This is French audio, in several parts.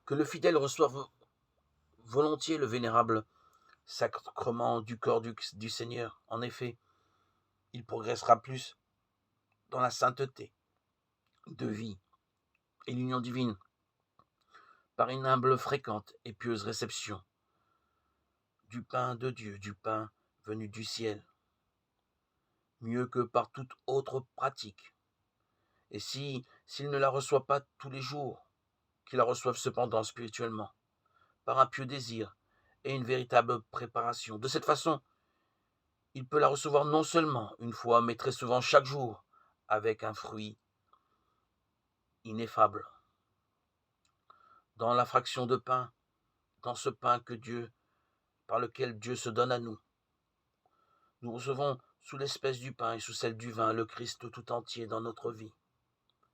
Que le fidèle reçoive volontiers le vénérable sacrement du corps du Seigneur. En effet, il progressera plus dans la sainteté de vie et l'union divine par une humble, fréquente et pieuse réception du pain de Dieu, du pain venu du ciel, mieux que par toute autre pratique. Et s'il ne la reçoit pas tous les jours, qu'il la reçoive cependant spirituellement, par un pieux désir et une véritable préparation. De cette façon, il peut la recevoir non seulement une fois, mais très souvent chaque jour, avec un fruit ineffable. Dans la fraction de pain, dans ce pain par lequel Dieu se donne à nous, nous recevons sous l'espèce du pain et sous celle du vin le Christ tout entier dans notre vie,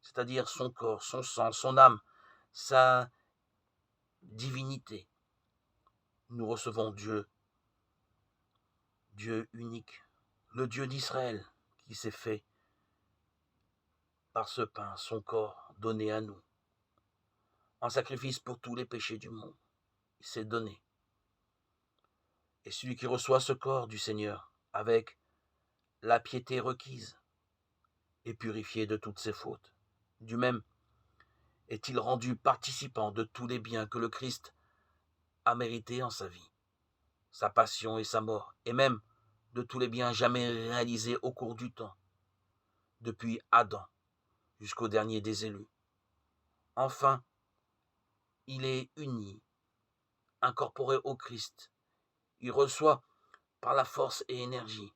c'est-à-dire son corps, son sang, son âme, sa divinité. Nous recevons Dieu unique, le Dieu d'Israël qui s'est fait par ce pain, son corps donné à nous, en sacrifice pour tous les péchés du monde. Il s'est donné. Et celui qui reçoit ce corps du Seigneur avec la piété requise est purifié de toutes ses fautes. Du même, est-il rendu participant de tous les biens que le Christ a mérités en sa vie, sa passion et sa mort, et même de tous les biens jamais réalisés au cours du temps, depuis Adam jusqu'au dernier des élus. Enfin, il est uni, incorporé au Christ. Il reçoit par la force et énergie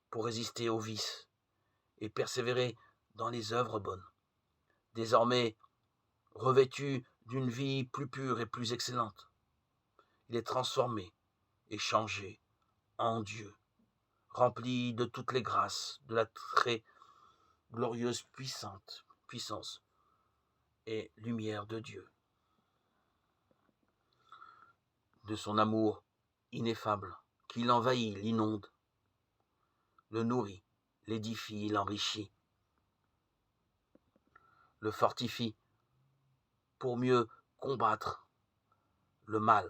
pour résister aux vices et persévérer dans les œuvres bonnes. Désormais, revêtu d'une vie plus pure et plus excellente, il est transformé et changé en Dieu, rempli de toutes les grâces, de la très glorieuse puissance et lumière de Dieu, de son amour ineffable, qui l'envahit, l'inonde, le nourrit, l'édifie, l'enrichit, le fortifie pour mieux combattre le mal